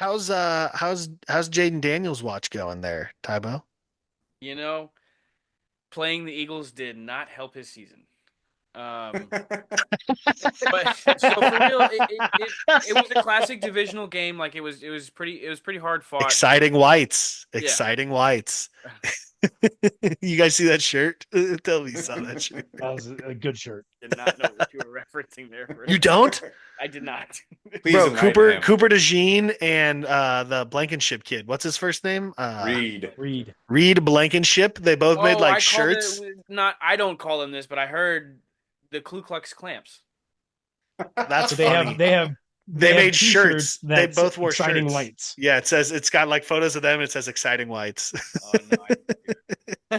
How's Jaden Daniels' watch going there, Tybo? You know, playing the Eagles did not help his season. Um, but so for real, it was a classic divisional game. Like it was pretty hard fought. Exciting whites. Yeah, Exciting whites. You guys see that shirt? Tell me you saw that shirt. That was a good shirt. did not know what you were referencing there for a You second. don't? I did not. Please Bro, enlighten Cooper him. Cooper DeJean and the Blankenship kid. What's his first name? Read. Reed. Reed Blankenship. They both made Oh, like I called it shirts. not. I don't call them this, but I heard the Ku Klux Clamps. That's But they have funny. they have They they have made T-shirts shirts. They that's both wore exciting shirts. whites. Yeah, it's got like photos of them. It says exciting whites. Oh no, I didn't see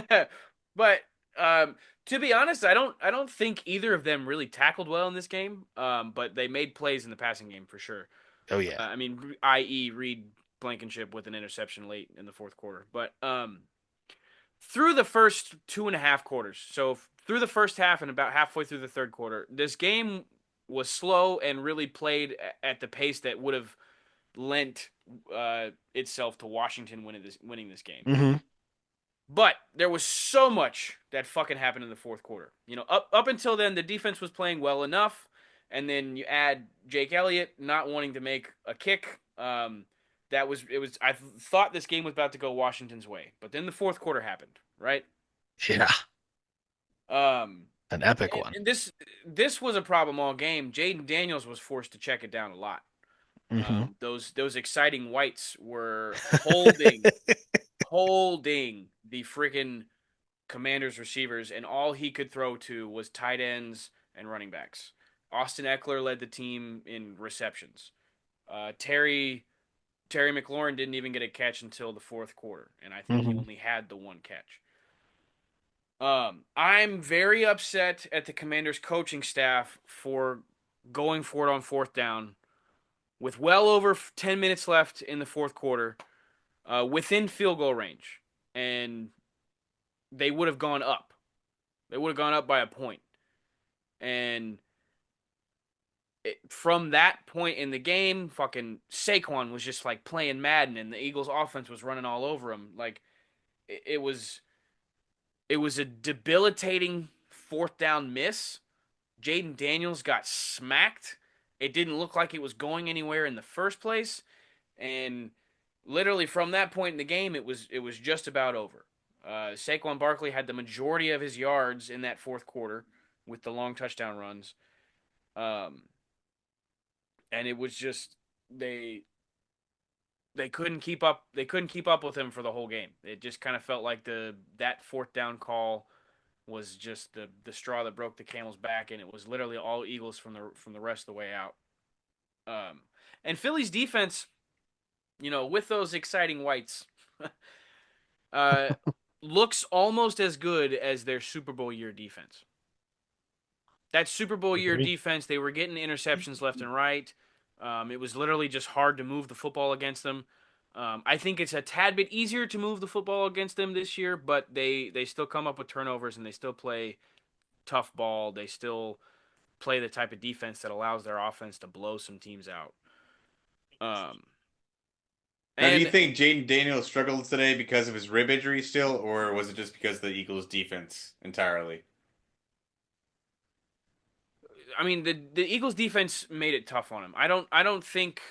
that. But um, to be honest, I don't think either of them really tackled well in this game. But they made plays in the passing game for sure. Oh yeah. I mean, i.e., Reed Blankenship with an interception late in the fourth quarter. But through the first 2.5 quarters, so through the first half and about halfway through the third quarter, this game was slow and really played at the pace that would have lent itself to Washington winning this game. hmm But there was so much that fucking happened in the fourth quarter. Up until then, the defense was playing well enough, and then you add Jake Elliott not wanting to make a kick. That was it was. I thought this game was about to go Washington's way, but then the fourth quarter happened, right? Yeah. Um, An epic and, one. and this was a problem all game. Jaden Daniels was forced to check it down a lot. hmm Those exciting whites were holding the freaking Commanders receivers, and all he could throw to was tight ends and running backs. Austin Eckler led the team in receptions. Terry McLaurin didn't even get a catch until the fourth quarter, and I think he hmm only had the one catch. I'm very upset at the Commanders coaching staff for going for it on fourth down with well over 10 minutes left in the fourth quarter, within field goal range, and they would have gone up. They would have gone up by a point. And from that point in the game, fucking Saquon was just like playing Madden, and the Eagles' offense was running all over him. Like it was, it was a debilitating fourth down miss. Jaden Daniels got smacked. It didn't look like it was going anywhere in the first place, and literally from that point in the game, it was just about over. Saquon Barkley had the majority of his yards in that fourth quarter with the long touchdown runs. Um, and it was just they they couldn't keep up. They couldn't keep up with him for the whole game. It just kind of felt like that fourth down call was just the straw that broke the camel's back, and it was literally all Eagles from the rest of the way out. Um, and Philly's defense, with those exciting whites, uh, looks almost as good as their Super Bowl year defense. That Super Bowl year Agree. defense, they were getting interceptions left and right. It was literally just hard to move the football against them. I think it's a tad bit easier to move the football against them this year, but they still come up with turnovers and they still play tough ball. They still play the type of defense that allows their offense to blow some teams out. Um, Now, do you and think Jaden Daniels struggled today because of his rib injury still, or was it just because of the Eagles' defense entirely? I mean, the Eagles defense made it tough on him. I don't think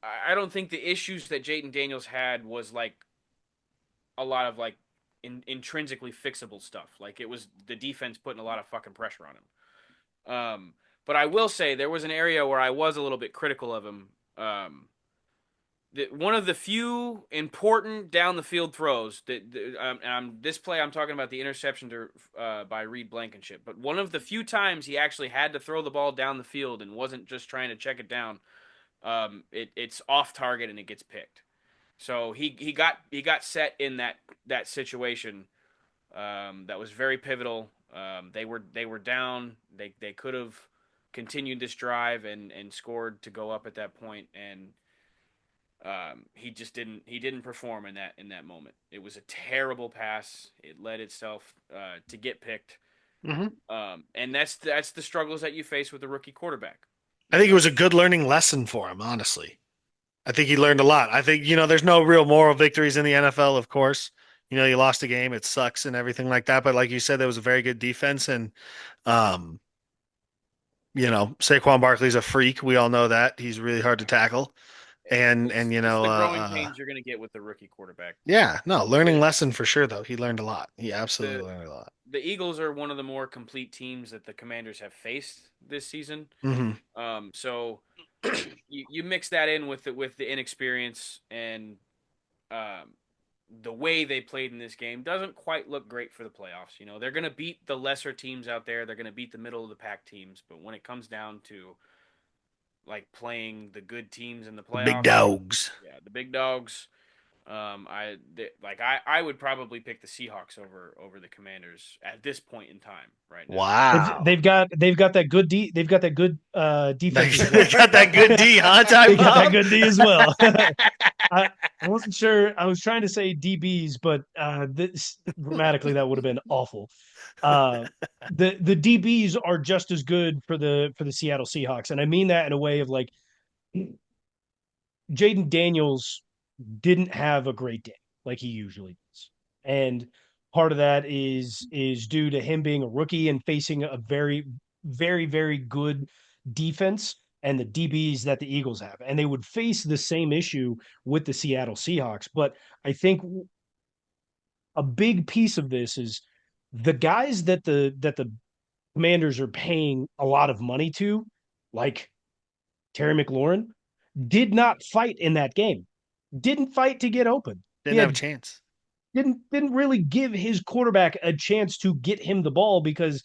the issues that Jaden Daniels had was like a lot of like intrinsically fixable stuff. Like it was the defense putting a lot of fucking pressure on him. But I will say there was an area where I was a little bit critical of him. One of the few important down the field throws this play I'm talking about the interception by Reed Blankenship, but one of the few times he actually had to throw the ball down the field and wasn't just trying to check it down. It's off target and it gets picked. So he got set in that situation, that was very pivotal. They were down. They could have continued this drive and scored to go up at that point, and he didn't perform in that moment. It was a terrible pass. It led itself to get picked. hmm And that's the struggles that you face with a rookie quarterback. I You think it know, was a good learning lesson for him, honestly. I think he learned a lot. I think, there's no real moral victories in the NFL, of course. You lost a game, it sucks and everything like that. But like you said, there was a very good defense, and um, Saquon Barkley's a freak. We all know that. He's really hard to tackle. And It's the growing pains you're going to get with the rookie quarterback. yeah, no, learning The, lesson for sure though. He learned a lot. He absolutely the learned a lot. the Eagles are one of the more complete teams that the Commanders have faced this season. Hmm. So you mix that in with the inexperience and um, the way they played in this game doesn't quite look great for the playoffs. They're going to beat the lesser teams out there. They're going to beat the middle of the pack teams. But when it comes down to like playing the good teams in the The big playoffs, dogs. yeah, the big dogs. I would probably pick the Seahawks over the Commanders at this point in time right now. Wow. They've got that good they've got that good defense as They well. got that good D, huh, Ty They got that Bob? good D as well. I wasn't sure. I was trying to say DBs, but this grammatically that would have been awful. Uh, the DBs are just as good for the Seattle Seahawks, and I mean that in a way of like Jaden Daniels didn't have a great day like he usually does, and part of that is due to him being a rookie and facing a very very good defense and the DBs that the Eagles have, and they would face the same issue with the Seattle Seahawks. But I think a big piece of this is the guys that the Commanders are paying a lot of money to, like Terry McLaurin, did not fight in that game. Didn't fight to get open. He Didn't have a had chance. didn't really give his quarterback a chance to get him the ball because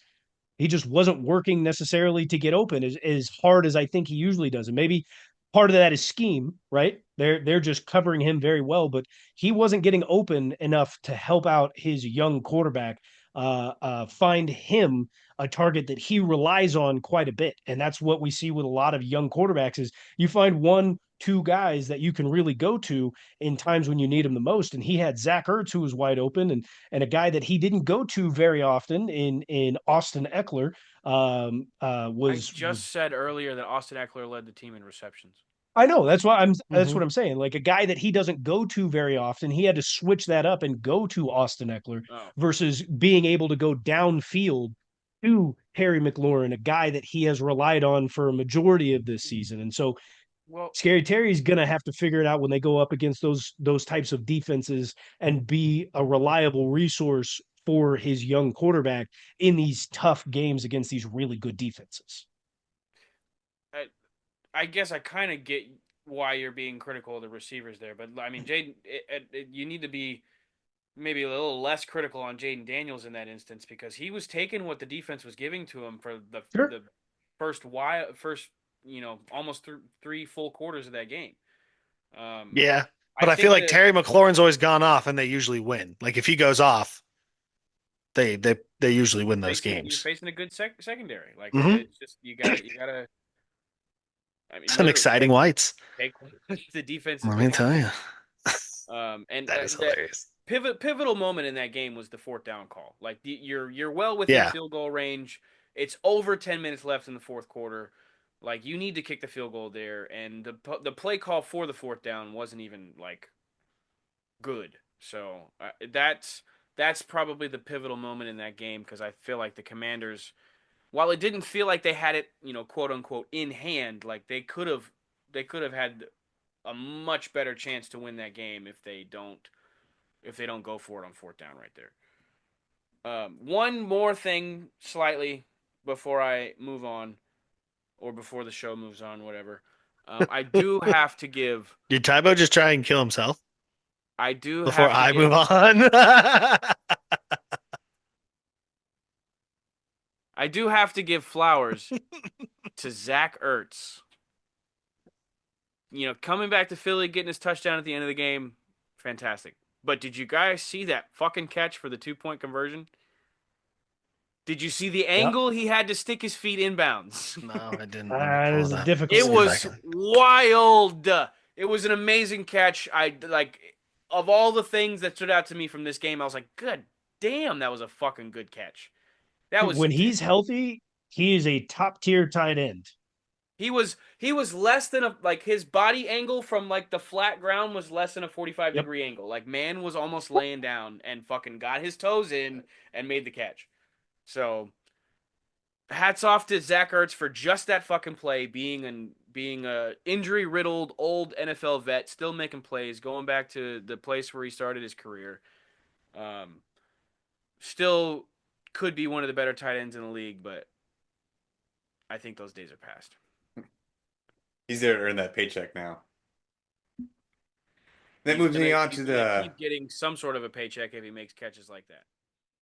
he just wasn't working necessarily to get open as hard as I think he usually does. And maybe part of that is scheme, right? They're just covering him very well, but he wasn't getting open enough to help out his young quarterback find him a target that he relies on quite a bit. And that's what we see with a lot of young quarterbacks is you find one, two guys that you can really go to in times when you need them the most. And he had Zack Ertz, who was wide open, and a guy that he didn't go to very often in Austin Eckler I was just said earlier that Austin Eckler led the team in receptions. I know that's Hmm. what I'm saying. Like a guy that he doesn't go to very often, he had to switch that up and go to Austin Eckler Oh, versus being able to go downfield to Harry McLaurin, a guy that he has relied on for a majority of this season. And so well, Scary Terry's gonna have to figure it out when they go up against those types of defenses and be a reliable resource for his young quarterback in these tough games against these really good defenses. I, I guess I kind of get why you're being critical of the receivers there, but I mean, Jaden, you need to be maybe a little less critical on Jaden Daniels in that instance because he was taking what the defense was giving to him for Sure. the first almost three full quarters of that game. Um, Yeah. I But I feel think like that Terry McLaurin's always gone off and they usually win. Like if he goes off, they usually win those you're games. facing a good secondary. Like Hmm. it's just you gotta. I mean, Some literally exciting whites. take the defense is Let going me to hand tell you. you. And That is that hilarious. pivotal moment in that game was the fourth down call. Like you're well within Yeah. field goal range. It's over 10 minutes left in the fourth quarter. Like you need to kick the field goal there, and the play call for the fourth down wasn't even like good. So that's probably the pivotal moment in that game because I feel like the Commanders, while it didn't feel like they had it, quote unquote, in hand, like they could have had a much better chance to win that game if they don't go for it on fourth down right there. One more thing, slightly before I move on, or before the show moves on, whatever. I do have to give. Did Tybo just try and kill himself I do before have to I move give. on? I do have to give flowers to Zack Ertz. Coming back to Philly, getting his touchdown at the end of the game, fantastic. But did you guys see that fucking catch for the 2-point conversion? Did you see the Yep. angle he had to stick his feet inbounds? No, I didn't. Let me pull It's it up. difficult It See to if I was watch. can. wild. It was an amazing catch. I like of all the things that stood out to me from this game, I was like, "Good damn, that was a fucking good catch." That was When he's healthy, he is a top tier tight end. He was less than a like his body angle from like the flat ground was less than a 45 Yep. degree angle. Like man was almost laying down and fucking got his toes in and made the catch. So hats off to Zack Ertz for just that fucking play, being a injury riddled old NFL vet, still making plays, going back to the place where he started his career. Um, Still could be one of the better tight ends in the league, but I think those days are past. He's there to earn that paycheck now. That He's moves me gonna on he's to gonna the keep getting some sort of a paycheck if he makes catches like that.